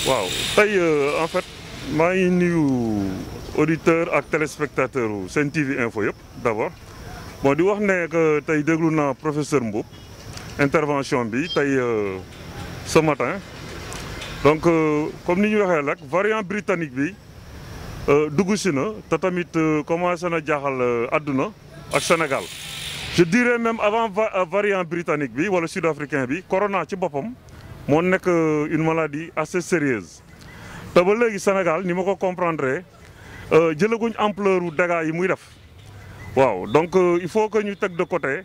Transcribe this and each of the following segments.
waaw tey en fait maa ngi nuyu auditeur ak téléspectateur u Sen TV Info yëpp d'abord bon di wax ne que tey déglu naa professeur Mboup intervention bi tey ce matin donc comme ni ñu waxee rek variant britannique bi dugg si na te tamit commencé na jaaxal àdduna ak Sénégal je dirais même avant variant britannique bi wala sud-africain bi corona ci boppam moo nekk une maladie assez sérieuse te ba léegi Sénégal ni ma ko comprendre jëlaguñ ampleur u dégâts yi muy def waaw donc il faut que ñu teg de côté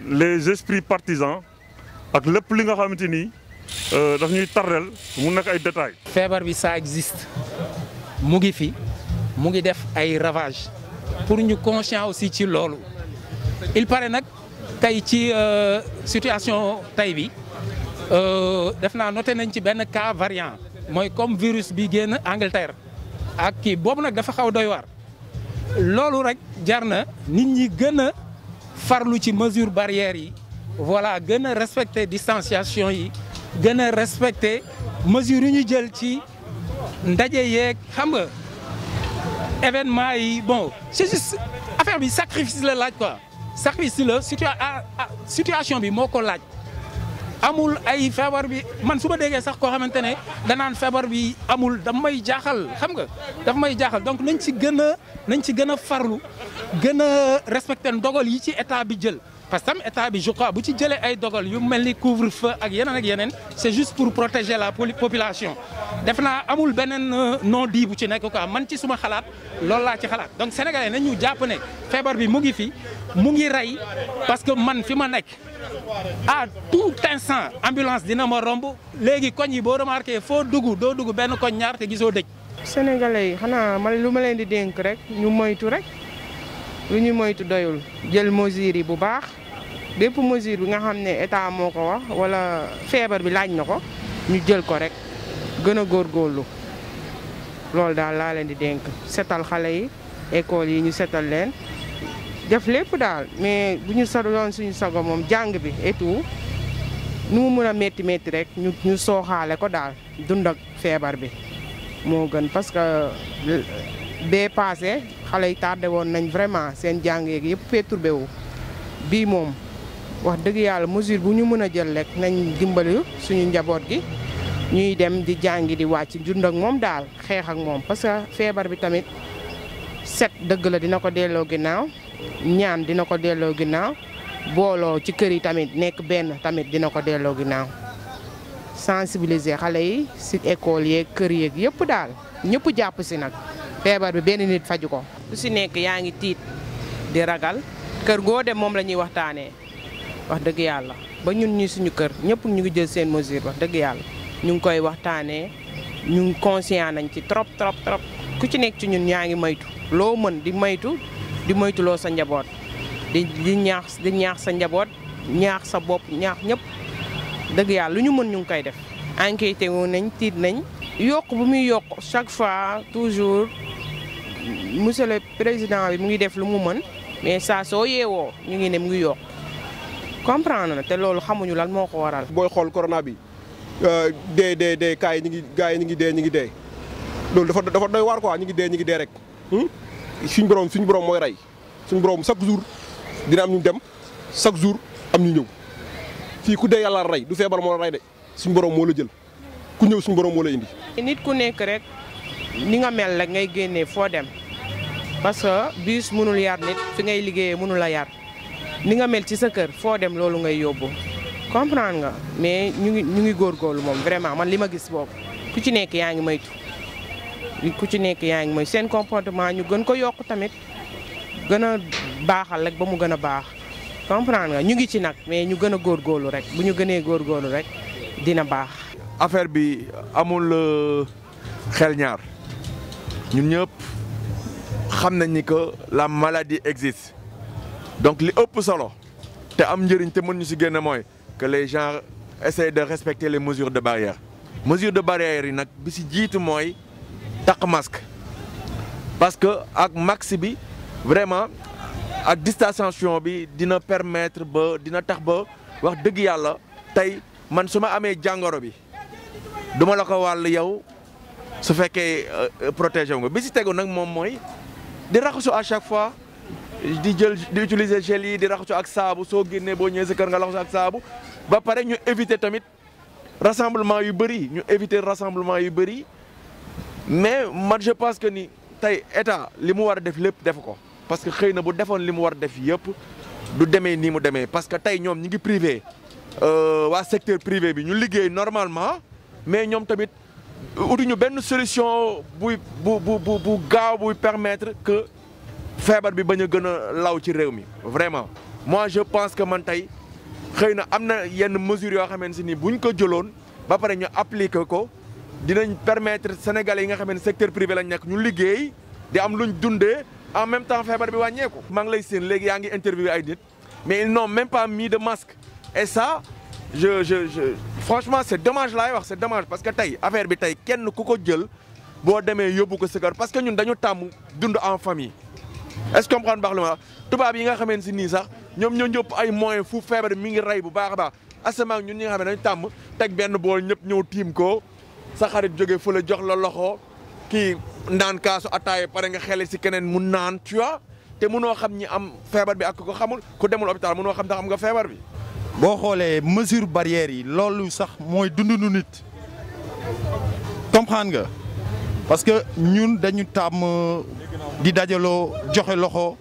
les esprits partisans ak lépp li nga xamante ni daf ñuy tardel mu nekk ay détails. feebar bi ça existe mu ngi fi mu ngi def ay ravages pour ñu conscient aussi ci loolu il paraît nag tey ci situation tey bi def naa noté nañ ci benn cas variant mooy comme virus bi génn Angleterre ak kii boobu nag dafa xaw doy waar loolu rek jar na nit ñi gën a farlu ci mesure barrières yi voilà gën a respecter distanciation yi gën a respecter mesures yu ñu jël ci ndaje yeeg xam nga événement yi bon c'est juste affaire bi sacrifice la laaj quoi sacrifice la situation bi moo ko laaj amul ay feebar bi man su ma déggee sax koo xamante ne danaan feebar bi amul daf may jaaxal xam nga daf may jaaxal donc nañ ci gën a farlu gën a respecter ndogal yi ci état bi jël parce que tam état bi je crois bu ci jëlee ay dogal yu mel ni couvre-feu ak yeneen c'est juste pour protéger la population def naa amul beneen non dit bu ci nekk quoi man ci suma xalaat loolu laa ci xalaat donc sénégalais nañ ñu jàpp ne feebar bi mu ngi fi mu ngi rey parce que man fi ma nekk à tout instant ambulance dina ma romb léegi koñ yi boo remarqué foo dugg doo dugg benn koñ ñaar te gisoo dëj. sénégalais yi xanaa man lu ma leen di dénk rek ñu moytu rek lu ñu moytu doyul jël mesures yi bu baax bépp mesure bi nga xam ne état moo ko wax wala feebar bi laaj na ko ñu jël ko rek gën a góorgóorlu loolu daal laa leen di dénk setal xale yi école yi ñu setal leen def lépp daal mais bu ñu doon suñu sago moom jàng bi et tout nu mu mën a métti rek ñu sooxaale ko daal dund ak feebar bi moo gën parce que bee passé xale yi tardé woon nañ vraiment seen jàng yeeg yëpp perturbé wu bii moom wax dëgg yàlla mesure bu ñu mën a jël rek nañ dimbali suñu njaboot gi ñuy dem di jàngi di wàcc dund ak moom daal xeex ak moom parce que feebar bi tamit set dëgg la dina ko delloo ginnaaw ñaan dina ko delloo ginnaaw booloo ci kër yi tamit nekk benn tamit dina ko delloo ginnaaw sensibiliser xale yi si école yeeg kër yeeg yëpp daal ñëpp jàpp si nag feebar bi benn nit faju ko ku si nekk yaa ngi tiit di ragal kër goo dem moom la ñuy waxtaanee wax dëgg yàlla ba ñun ñi suñu kër ñëpp ñu ngi jël seen mesure wax dëgg yàlla ñu ngi koy waxtaanee ñu ngi conscient nañ ci trop ku ci nekk ci ñun yaa ngi moytu loo mën di moytuloo sa njaboot di ñaax sa njaboot ñaax sa bopp ñaax ñëpp dëgg yàlla lu ñu mën ñu ngi koy def enquêté wu nañ tiit nañ yokk bu muy yokk chaque fois toujours monsieur le président bi mu ngi def lu mu mën mais saa soo yeewoo ñu ngi ne mu ngi yokk comprendre na te loolu xamuñu lan moo ko waral. booy xool corona bi dee kaay yi ñu ngi dee loolu dafa doy waar quoi ñu ngi dee rek suñu borom mooy rey suñu borom chaque jour dina am ñu dem chaque jour am ñu ñëw fii ku dee yàlla rey du feebar moo la rey de suñu borom moo la jël ku ñëw suñu borom moo la indi. nit ku nekk rek ni nga mel rek ngay génnee foo dem parce que bus mënul yar nit fi ngay liggéeyee mënul a yar. ni nga mel ci sa kër foo dem loolu ngay yóbbu comprendre nga mais ñu ngi góorgóorlu moom vraiment man li ma gis boobu ku ci nekk yaa ngi moytu seen comportement ñu gën ko yokk tamit gën a baaxal rek ba mu gën a baax comprendre nga ñu ngi ci nag mais ñu gën a góorgóorlu rek bu ñu gënee góorgóorlu rek dina baax. affaire bi amul xel ñaar ñun ñëpp xam nañ ni que la maladie existe. donc li ëpp solo te am njëriñ te mën ñu ci génne mooy que les gens essayent de respecter les mesures de barrière yi nag bi ci jiitu mooy takk masque parce que ak masque bi vraiment ak distanciation bi dina permettre ba dina tax ba wax dëgg yàlla tey man su ma amee jàngoro bi duma la ko wàll yow su fekkee protéger nga bi si tegu nag moom mooy di raxasu à chaque fois di utiliser gel yi di raxasu ak saabu soo génnee boo ñëwee sa kër nga raxasu ak saabu ba pare ñu éviter tamit rassemblement yu bëri mais man je pense que ni tey état li mu war a def lépp def ko parce que xëy na bu defoon li mu war a def yëpp du demee nii mu demee parce que tey ñoom ñi ngi privé waa secteur privé bi ñu liggéey normalement mais ñoom tamit utuñu benn solution bu gaaw buy permettre que feebar bi bañ a gën a law ci réew mi vraiment. moi je pense que man tey xëy na am na yenn mesures yoo xamante ni buñ ko jëloon ba pare ñu appliquer ko dinañ permettre sénégalais yi nga xam ne secteur privé lañ nekk ñu liggéey di am luñ dundee en même temps feebar bi wàññeeku. maa ngi lay seen léegi yaa ngi interviewé ay nit mais ils n'ont même pas mis de masque et ça franchement c'est dommage laay wax c'est dommage parce que tey affaire bi tey kenn ku ko jël boo demee yóbbu ko sa kër parce que ñun dañu tàmm dund en famille. est-ce que comprendre baax la ma tubaab yi nga xamante si nii sax ñoom ñoo ñëpp ay moyens fu feebar mi ngi rey bu baax a baax asamaan ñun ñi nga xam ne dañu tàmm teg benn bool ñëpp ñëw tiim ko sa xarit jóge fu la jox la loxo kii naan kaasu ataaya pare nga xele si keneen mu naan tu vois te mënoo xam ñi am feebar bi ak ko xamul ku demul hôpital mënoo xam ndax am nga feebar bi. boo xoolee mesure barrière yi loolu sax mooy dundunu nit comprendre nga parce que ñun dañu tàmm di dajaloo joxe loxo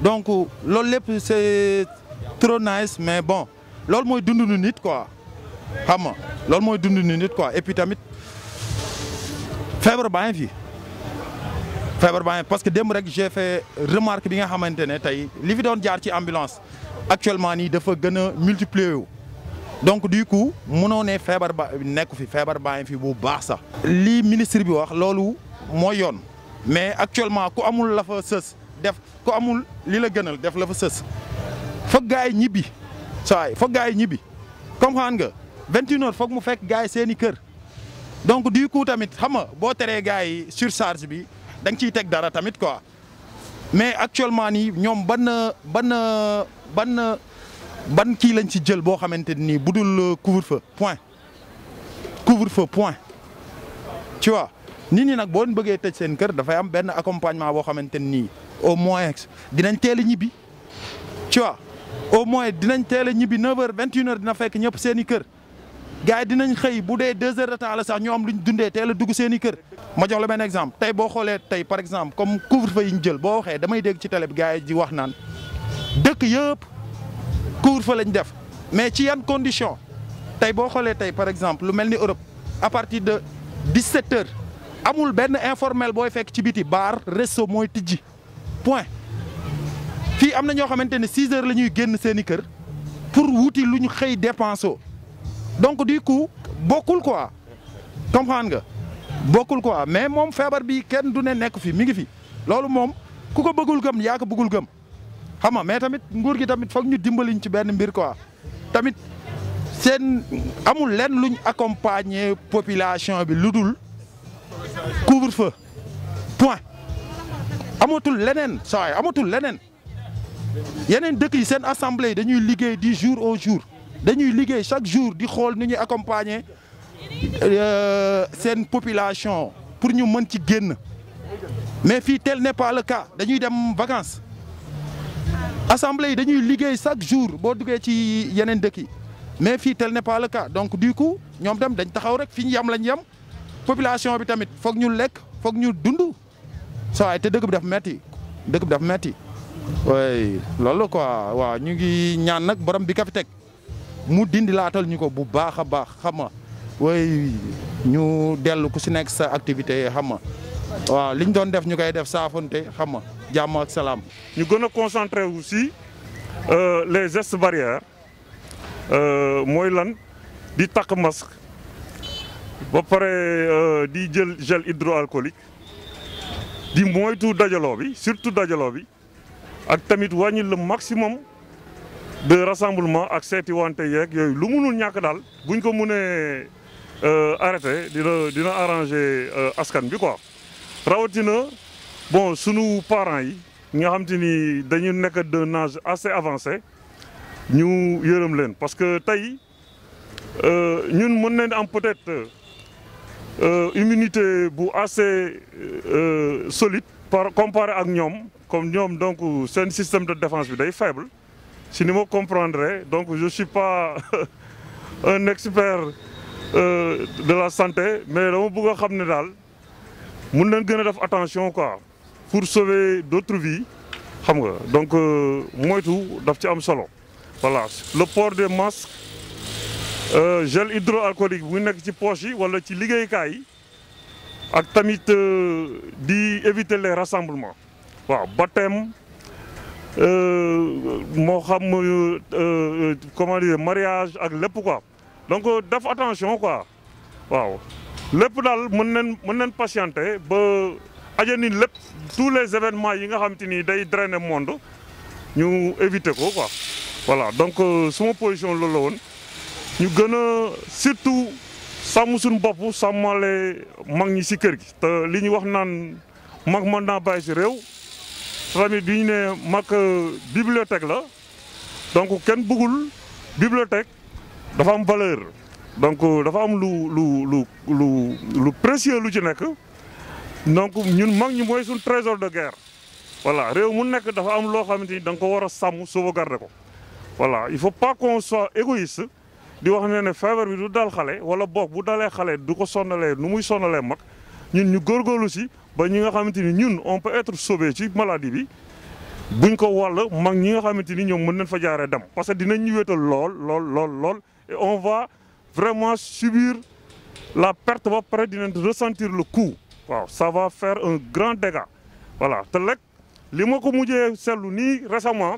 donc loolu lépp c'est trop nice mais bon loolu mooy dundunu nit quoi xam nga loolu mooy dundunu nit quoi et puis tamit feebar baa ngi fi parce que démb rek j'ai fait remarque bi nga xamante ne tey li fi doon jaar ci ambulance actuellement nii dafa gën a multiplier wu donc du coup mënoo ne feebar ba nekku fi feebar baa ngi fi bu baax sax. li ministre bi wax loolu mooy yoon mais actuellement ku amul la fa sës def ku amul li la gënal def la fa sës foog gars yi ñibbi saa yi foog gars yi ñibbi comprendre nga 21h foog mu fekk gars yi seen i kër donc du coup tamit xam nga boo teree gars yi surcharge bi da nga ciy teg dara tamit quoi mais actuellement nii ñoom ban kii lañ ci jël boo xamante ni budul couvre-feu point tu vois nit ñi nag boo bëggee tëj seen kër dafay am benn accompagnement boo xamante ni au moins dinañ teel a ñibbi tu vois au moins dinañ teel a ñibbi 9h 21h dina fekk ñëpp seen i kër gars yi dinañ xëy bu dee 2 heures de temps la sax ñu am luñ dundee teel a dugg seen i kër. ma jox la benn exemple tey boo xoolee tey par exemple comme couvre-feu yi ñu jël boo waxee damay dégg ci télé bi gars yi di wax naan dëkk yëpp couvre-feu lañ def mais ci yan condition tey boo xoolee tey par exemple lu mel ni Europe à partir de 17h amul benn informel booy fekk ci biti bar resto mooy tijji point fii am na ñoo xamante ne 6h la ñuy génn seen i kër pour wuti lu ñu xëy dépensé donc du coup bokkul quoi comprendre nga bokkul quoi mais moom feebar bi kenn du ne nekk fi mi ngi fi loolu moom ku ko bëggul gëm yaa ko bëggul gëm xam nga mais tamit nguur gi tamit foog ñu dimbaliñ ci benn mbir quoi tamit seen amul lenn luñ accompagner population bi lu dul couvre-feu point amatul leneen saa amatul leneen yeneen dëkk yi seen assemblée dañuy liggéey du jour au jour. dañuy liggéey chaque jour di xool ni ñuy accompagner seen population pour ñu mën ci génn mais fii tel n'est pas le cas dañuy dem vacances assemblée yi dañuy liggéey chaque jour boo duggee ci yeneen dëkk yi mais fii tel n'est pas le cas donc du coup ñoom tam dañ taxaw rek fi ñu yem lañ yem population bi tamit foog ñu lekk foog ñu dund saa te dëkk bi daf metti oui loolu quoi waaw ñu ngi ñaan nag borom bi ka fi teg mu dindi laatal ñu ko bu baax a baax xam nga way ñu dellu ku si nekk sa activité xam nga waaw liñ doon def ñu koy def saafonte xam nga jàmm ak salaam. ñu gën a concentré aussi les gestes barrières mooy lan di takk masque ba pare di jël gel hydroalcoolique di moytu dajaloo bi surtout dajaloo bi ak tamit wàññi le maximum de rassemblement ak seeti wante yeeg yooyu lu munul ñàkk daal buñ ko mënee arrêté dina arranger askan bi quoi rawatina bon sunu parents yi nga xam te ni dañu nekk d'un âge assez avancé ñu yërëm leen parce que tey ñun mën nañ am peut-être immunité bu assez solide comparé ak ñoom comme ñoom donc seen système de défense bi day faible si ni ma comprendre donc je suis pas un expert de la santé mais dama bëgg a xam ne daal mun nañ gën a def attention quoi pour sauver d'autres vies xam nga donc moytu daf ci am solo voilà le port des masques gel hydroalcoolique bu nekk ci poche yi wala ci liggéeykaay yi ak tamit di éviter les rassemblements waaw baptême moo xam comment dire mariage ak lépp quoi donc def attention quoi waaw lépp daal mën nañ patienter ba ajani lépp tous les événements yi nga xam te ni day drainer monde ñu éviter ko quoi voilà donc suma position loolu la woon ñu gën a surtout sàmm suñu bopp sàmmale mag ñi si kër gi te li ñu wax naan mag mën naa bàyyi si réew tamit bi ñu ne mag bibliothèque la donc kenn bëggul bibliothèque dafa am valeur donc dafa am lu précieux lu ci nekk donc ñun mag ñi mooy suñu trésor de guerre voilà réew mu nekk dafa am loo xamante ni da nga ko war a sàmm sauvegarder ko voilà il faut pas qu'on soit égoïste di wax ne feebar bi du dal xale wala boog bu dalee xale du ko sonnalee nu muy sonnalee mag ñun ñu góorgóorlu si ba ñi nga xamante ni ñun on peut être sauvé ci maladie bi buñ ko wàll mag ñi nga xamante ni ñoom mën nañ fa jaaree dem parce que dinañ ñu wéetal lool et on va vraiment subir la perte ba pare dinañ ressentir le coup waaw ça va faire un grand dégât voilà te lekk li ma ko mujjee seetlu nii récemment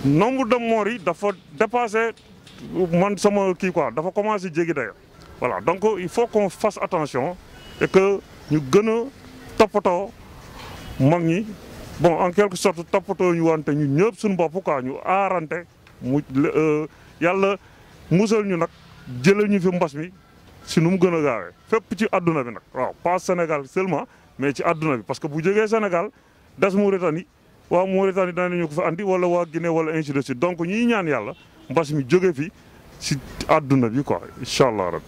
nombre de morts yi dafa dépassé man sama kii quoi dafa commencé jéggi dayo voilà donc il faut qu'on fasse attention et que ñu gën a toppatoo mag ñi bon en quelque sorte toppatoo ñu wante ñu ñëpp suñu bopp quoi ñu aarante mu yàlla musal ñu nag jëlee ñu fi mbas mi si nu mu gën a gaawee fépp ci àdduna bi nag waaw pas Sénégal seulement mais ci àdduna bi parce que bu jógee Sénégal des Mauritanie waa Mauritanie danañu ko fi andi wala waa Guinée wala ainsi de suite donc ñiy ñaan yàlla mbas mi jóge fi si àdduna bi quoi incha allah rabbi